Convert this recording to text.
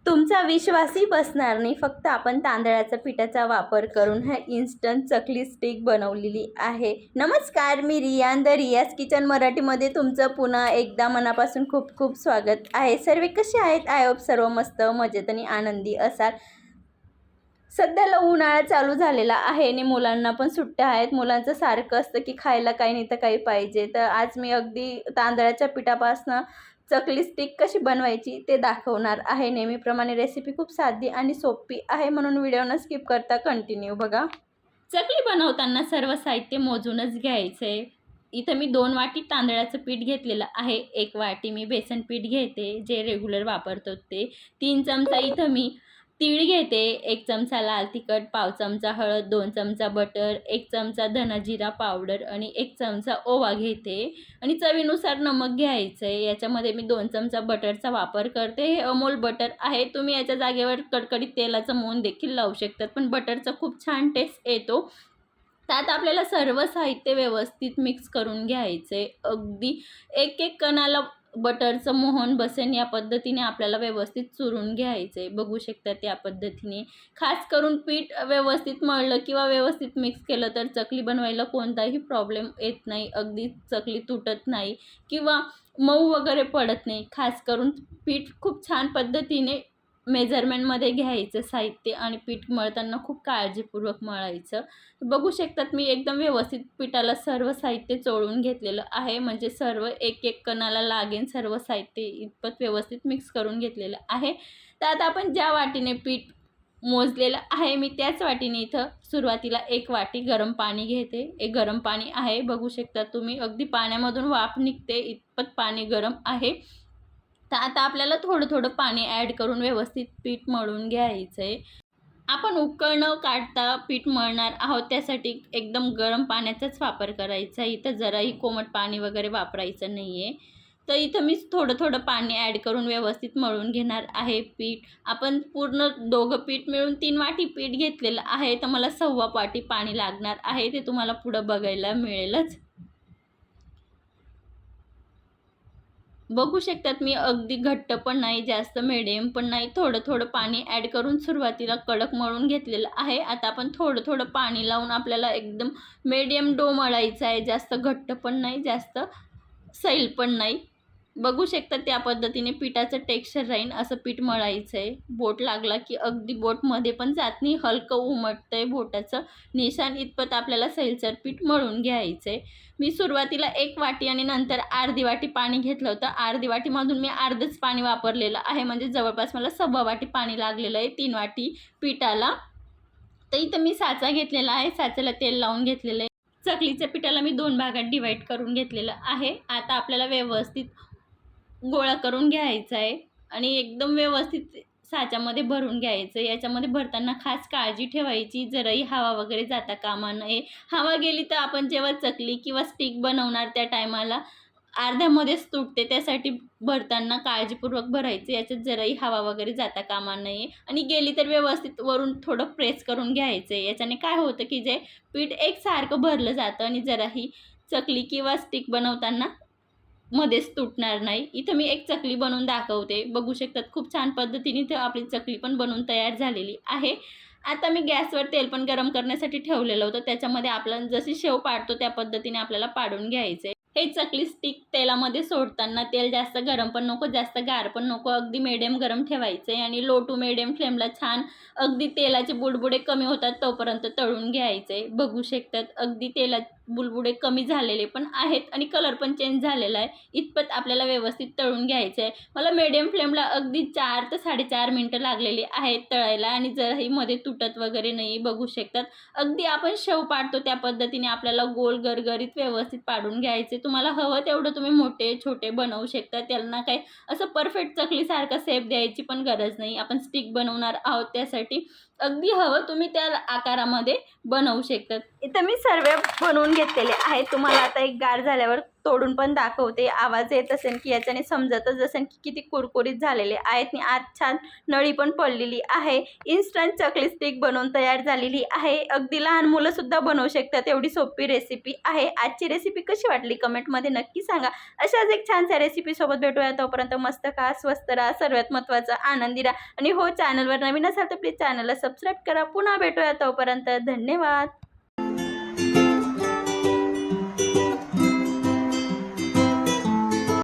तुमचा विश्वासही बसणार नाही. फक्त आपण तांदळाच्या पिठाचा वापर करून हा इन्स्टंट चकली स्टिक बनवलेली आहे. नमस्कार, मी रियान द रियाज किचन मराठीमध्ये तुमचं पुन्हा एकदा मनापासून खूप खूप स्वागत आहे. सर्व कसे आहेत? आय होप सर्व मस्त मजेत आणि आनंदी असाल. सध्याला उन्हाळा चालू झालेला आहे आणि मुलांना पण सुट्ट्या आहेत. मुलांचं सारखं असतं की खायला काही नाही तर काही पाहिजे. तर आज मी अगदी तांदळाच्या पिठापासून चकली स्टिक कशी बनवायची ते दाखवणार आहे. नेहमीप्रमाणे रेसिपी खूप साधी आणि सोपी आहे, म्हणून व्हिडिओ न स्किप करता कंटिन्यू बघा. चकली बनवताना सर्व साहित्य मोजूनच घ्यायचं आहे. इथं मी 2 वाटी तांदळाचं पीठ घेतलेलं आहे. 1 वाटी मी बेसन पीठ घेते, जे रेग्युलर वापरतो ते. 3 चमचा इथं मी तीळ घेते, 1 चमचा लाल तिखट, पाव चमचा हळद, 2 चमचा बटर, 1 चमचा धना जिरा पावडर आणि 1 चमचा ओवा घेते आणि चवीनुसार नमक घ्यायचं आहे. याच्यामध्ये मी 2 चमचा बटरचा वापर करते. हे अमूल बटर आहे. तुम्ही याच्या जागेवर कडकडीत तेलाचं मोहन देखील लावू शकतात, पण बटरचा खूप छान टेस्ट येतो. त्यात आपल्याला सर्व साहित्य व्यवस्थित मिक्स करून घ्यायचं आहे. अगदी एक कणाला बटरचं मोहन बसेन या पद्धतीने आपल्याला व्यवस्थित चुरून घ्यायचं आहे. बघू शकता त्या पद्धतीने. खास करून पीठ व्यवस्थित मळलं किंवा व्यवस्थित मिक्स केलं तर चकली बनवायला कोणताही प्रॉब्लेम येत नाही. अगदी चकली तुटत नाही किंवा मऊ वगैरे पडत नाही. खास करून पीठ खूप छान पद्धतीने मेजरमेंटमध्ये घ्यायचं साहित्य आणि पीठ मळताना खूप काळजीपूर्वक मळायचं. बघू शकतात मी एकदम व्यवस्थित पिठाला सर्व साहित्य चोळून घेतलेलं आहे, म्हणजे सर्व एक कणाला लागेन सर्व साहित्य इतपत व्यवस्थित मिक्स करून घेतलेलं आहे. त्यात आपण ज्या वाटीने पीठ मोजलेलं आहे मी त्याच वाटीने इथं सुरुवातीला 1 वाटी गरम पाणी घेते. एक गरम पाणी आहे, बघू शकता तुम्ही. अगदी पाण्यामधून वाफ निघते इतपत पाणी गरम आहे. तर आता आपल्याला थोडं थोडं पाणी ॲड करून व्यवस्थित पीठ मळून घ्यायचं आहे. आपण उकळ न काढता पीठ मळणार आहोत, त्यासाठी एकदम गरम पाण्याचाच वापर करायचा आहे. इथं जराही कोमट पाणी वगैरे वापरायचं नाही आहे. तर इथं मी थोडं थोडं पाणी ॲड करून व्यवस्थित मळून घेणार आहे पीठ. आपण पूर्ण दोघं पीठ मिळून 3 वाटी पीठ घेतलेलं आहे, तर मला 1.25 वाटी पाणी लागणार आहे. ते तुम्हाला पुढं बघायला मिळेलच. बघू शकतात मी अगदी घट्ट पण नाही, जास्त मिडियम पण नाही. थोडं थोडं पाणी ॲड करून सुरुवातीला कडक मळून घेतलेलं आहे. आता आपण थोडं थोडं पाणी लावून आपल्याला एकदम मिडियम डो मळायचा आहे. जास्त घट्ट पण नाही, जास्त सैल पण नाही. बघू शकता त्या पद्धतीने पिठाचं टेक्स्चर राहील असं पीठ मळायचं आहे. बोट लागला की अगदी बोटमध्ये पण जात नाही, हलकं उमटतं आहे बोटाचं निशाण इतपत आपल्याला सैलसर पीठ मळून घ्यायचं आहे. मी सुरुवातीला 1 वाटी आणि नंतर अर्धी वाटी पाणी घेतलं होतं. अर्धी वाटीमधून मी अर्धंच पाणी वापरलेलं आहे, म्हणजे जवळपास मला 1.25 वाटी पाणी लागलेलं आहे 3 वाटी पिठाला. तर इथं मी साचा घेतलेला आहे, साच्याला तेल लावून घेतलेलं आहे. चकलीच्या पिठाला मी 2 भागात डिवाईड करून घेतलेलं आहे. आता आपल्याला व्यवस्थित गोळा करून घ्यायचा आहे आणि एकदम व्यवस्थित साच्यामध्ये भरून घ्यायचं. याच्यामध्ये भरताना खास काळजी ठेवायची, जराही हवा वगैरे जाता कामा नये. हवा गेली तर आपण जेव्हा चकली किंवा स्टिक बनवणार त्या टायमाला अर्ध्यामध्येच तुटते. त्यासाठी भरताना काळजीपूर्वक भरायचं. याच्यात जराही हवा वगैरे जाता कामा नये आणि गेली तर व्यवस्थित वरून थोडं प्रेस करून घ्यायचं आहे. याच्याने काय होतं की जे पीठ एकसारखं भरलं जातं आणि जराही चकली किंवा स्टिक बनवताना मध्येच तुटणार नाही. इथं मी एक चकली बनवून दाखवते. बघू शकतात खूप छान पद्धतीने इथं आपली चकली पण बनवून तयार झालेली आहे. आता मी गॅसवर तेल पण गरम करण्यासाठी ठेवलेलं होतं. त्याच्यामध्ये आपल्याला जशी शेव पाडतो त्या पद्धतीने आपल्याला पाडून घ्यायचं आहे. हे चकली स्टिक तेलामध्ये सोडताना तेल जास्त गरम पण नको, जास्त गार पण नको. अगदी मिडियम गरम ठेवायचं आहे आणि लो टू मिडियम फ्लेमला छान अगदी तेलाचे बुडबुडे कमी होतात तोपर्यंत तळून घ्यायचं आहे. बघू शकतात अगदी तेलात बुडबुडे कमी झालेले पण आहेत आणि कलर पण चेंज झालेला आहे. इतपत आपल्याला व्यवस्थित तळून घ्यायचं आहे. मला मिडियम फ्लेमला अगदी 4 ते 4.5 मिनटं लागलेली आहेत तळायला आणि जराही मध्ये तुटत वगैरे नाही. बघू शकतात अगदी आपण शेव पाडतो त्या पद्धतीने आपल्याला गोल गरगरीत व्यवस्थित पाडून घ्यायचे. तुम्हाला हवं तेवढं तुम्ही मोठे छोटे बनवू शकता. त्यांना काही असं परफेक्ट चकलीसारखा शेप द्यायची पण गरज नाही. आपण स्टिक बनवणार आहोत त्यासाठी अगदी हवं तुम्ही त्या आकारामध्ये बनवू शकतात. इथं मी सर्व बनवून घेतलेले आहेत. तुम्हाला आता एक गार झाल्यावर तोडून पण दाखवते. आवाज येत असेल की याच्याने समजतच असेल की किती कुरकुरीत झालेले आहेत आणि आत छान नळी पण पडलेली आहे. इन्स्टंट चकली स्टिक बनवून तयार झालेली आहे. अगदी लहान मुलं सुद्धा बनवू शकतात, एवढी सोपी रेसिपी आहे. आजची रेसिपी कशी वाटली कमेंटमध्ये नक्की सांगा. अशाच एक छानशा रेसिपी सोबत भेटूया. तोपर्यंत मस्त खा, स्वस्त राहा, सर्वात महत्त्वाचं आनंदी राहा. आणि हो, चॅनलवर नवीन असाल तर प्लीज चॅनलला सबस्क्राईब करा. पुन्हा भेटूया, तोपर्यंत धन्यवाद.